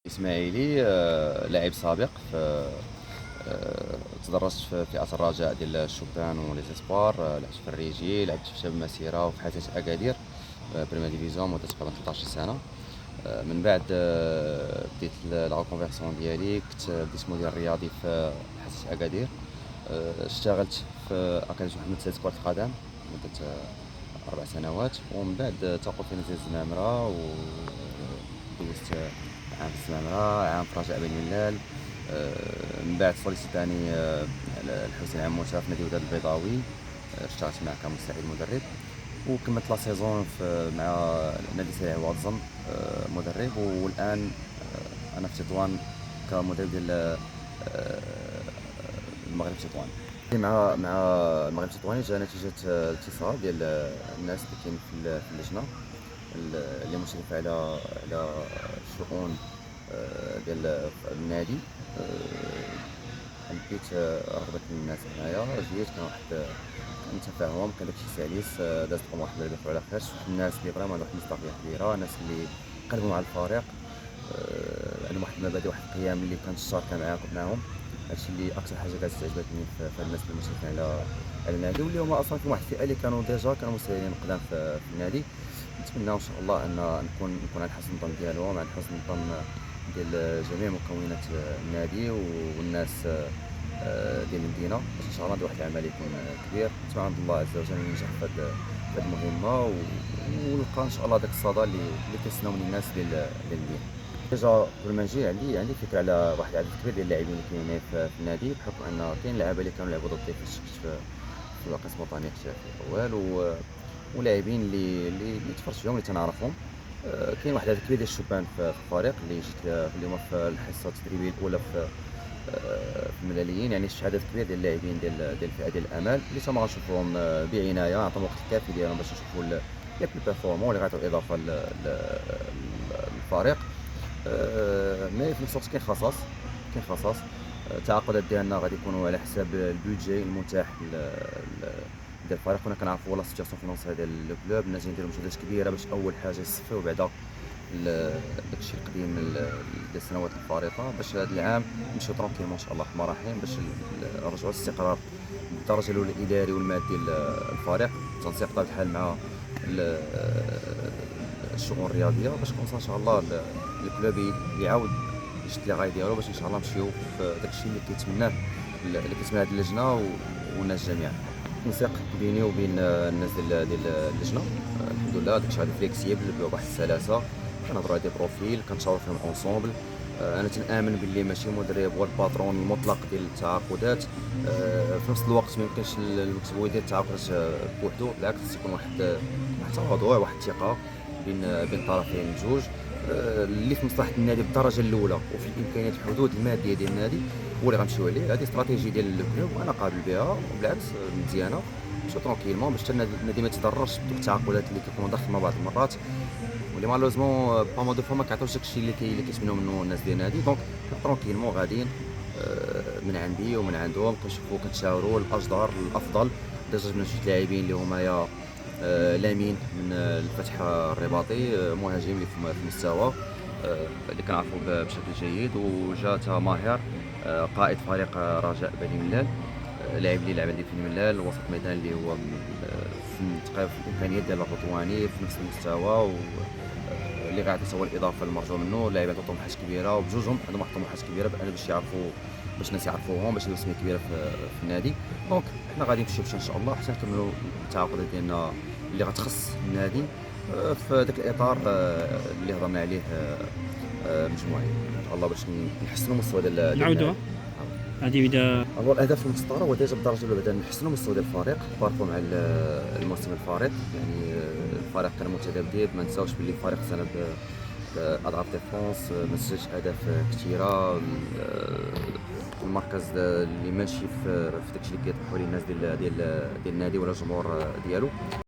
إسماعيلي لاعب سابق تدرجت في فئة الرجاء ديال الشبان وليزيسبوار، لعبت في الريجي، لعبت في شباب المسيرة وفي حتى أكادير بريمير ديفيزيون مدة تقريبا 13 سنة. من بعد بديت لا ريكونفيرسيون ديالي، بديت مدير رياضي في حتى أكادير. اشتغلت في أكاديمية محمد سادس كرة القدم مدة 4 سنوات، ومن بعد توقف في نزيل الزمامرة ودوزت عام في الزمامرة، عام في رجاء بني ملال. من بعد سوليسيتاني الحسين عموتة في نادي وداد البيضاوي، اشتغلت معاه كمساعد مدرب، وكملت لا سيزون مع نادي سريع واتزن مدرب. والان انا في تطوان كمدرب ديال المغرب تطوان. مع المغرب التطواني جا نتيجة اتصال ديال الناس اللي كاين في اللجنة اللي مشرفة على الشؤون ديال النادي. حبيت رغبة الناس هنايا، جيت كان واحد التفاهم، كان داكشي سلس، دازت الامور الحمد لله على خير. شفت الناس اللي فريمون عندهم واحد المصداقية كبيرة، ناس اللي قلبهم على الفريق، عندهم واحد المبادئ واحد القيم اللي كنتشاركها معاهم. هادشي اللي اكثر حاجه كانت تعجبتني في الناس اللي مشرفين على النادي، واللي هما اصلا في واحد الفئه اللي كانوا ديجا كانوا مسيرين قدام في النادي. نتمنى ان شاء الله ان نكون على حسن الظن ديالهم، على حسن الظن ديال جميع مكونات النادي والناس ديال المدينه، باش ان شاء الله ندير واحد العمل يكون كبير. نتمنى من الله عز وجل ينجح في هذه المهمه، ونلقى ان شاء الله داك الصدى اللي كيستناو من الناس ديال المدينه. ديجا قبل ما نجي عندي فكره على واحد العدد كبير ديال اللاعبين اللي كاينين في النادي، بحكم ان كاين لعابه اللي كانوا لعبوا ضدي فاش كنت في القسم الوطني الاحترافي الاول، ولاعبين اللي تفرجت فيهم اللي تنعرفهم. كاين واحد العدد كبير ديال الشبان في الفريق اللي جيت اليوم في الحصه التدريبيه الاولى في الملاليين. يعني شفت عدد كبير ديال اللاعبين ديال الفئه ديال الامال اللي تما غنشوفوهم بعنايه، نعطيهم الوقت الكافي ديالهم باش نشوفوا لي بلو بيرفورمون اللي غيعطيو اضافه للفريق. مي في نفس الوقت كاين خصاص. التعاقدات ديالنا غادي يكونوا على حساب البودجي المتاح ديال الفريق. كنا كنعرفوا لا سيتياسيون فينونسيه ديال الكلوب، الناس يديروا مجهودات كبيره باش اول حاجه يصفيو بعدا داكشي القديم ديال السنوات الفارطه، باش هذا العام نمشيو ترونكيلمون ان شاء الله الرحمن الرحيم، باش نرجعوا الاستقرار بالدرجه الاولى الاداري والمادي للفريق، تنسيق بطبيعه الحال مع الشؤون الرياضيه، باش كون ان شاء الله الكلوب يعاود يشد لي غاي ديالو، باش ان شاء الله نمشيو في داكشي اللي كيتمناه هذه اللجنه والناس جميعا. تنسيق بيني وبين الناس ديال اللجنه، الحمد لله داكشي غادي فليكسيبل بواحد السلاسه، كنهضروا على دي بروفيل كنتشاوروا فيهم اونصومبل. انا تنامن باللي ماشي مدرب هو الباترون المطلق ديال التعاقدات. في نفس الوقت ما يمكنش المكتب هو يدير التعاقدات بوحدو، بالعكس يكون واحد التواضع، واحد الثقه بين الطرفين بجوج، اللي في مصلحه النادي بالدرجه الاولى وفي الامكانيات الحدود الماديه ديال النادي هو اللي غنمشيو عليه. هذه استراتيجيه ديال الكلوب وانا قابل بها، وبالعكس مزيانه، نمشيو ترونكيلمون باش حتى النادي ما يتضررش بدوك التعاقدات اللي كيكونوا ضخمه بعض المرات، واللي مالوزمون با مال دو فوا ما كيعطيوش داكشي اللي كيتمنوا منه الناس ديال النادي. دونك ترونكيلمون غاديين من عندي ومن عندهم، كنشوفوا كنتشاوروا الاجدر الافضل. ديجا جبنا جوج لاعبين اللي هما يا لامين من الفتح الرباطي، مهاجم اللي في المستوى اللي كنعرفوا بشكل جيد، وجاتا ماهر قائد فريق رجاء بني ملال، لاعب اللي لعب عندي في بني ملال، وسط ميدان اللي هو في تقريبا في الامكانيات ديال الرطواني في نفس المستوى، اللي غيعطي هو الاضافه المرجو منه. اللاعبين عندهم طموحات كبيره، وبجوجهم عندهم واحد الطموحات كبيره باش الناس يعرفوهم، باش يديروا سميه كبيره في النادي. دونك حنا غادي نمشيو ان شاء الله حتى نكملوا التعاقدات ديالنا اللي غتخص النادي في ذاك الاطار اللي هضرنا عليه مجموعين ان شاء الله، باش نحسنوا مستوى ديال النادي. نعودها هذه بدأ. هو الاهداف المسطره هو ديجا بالدرجه الاولى بدأنا نحسنوا مستوى ديال الفريق بارابور مع الموسم الفارط. يعني الفريق كان متذبذب، ما نساوش باللي الفريق سنه اضعاف ديفونس، ما سجلش اهداف كثيره، المركز اللي ماشي في داكشي اللي كيطمحوا ليه الناس ديال النادي ولا الجمهور ديالو.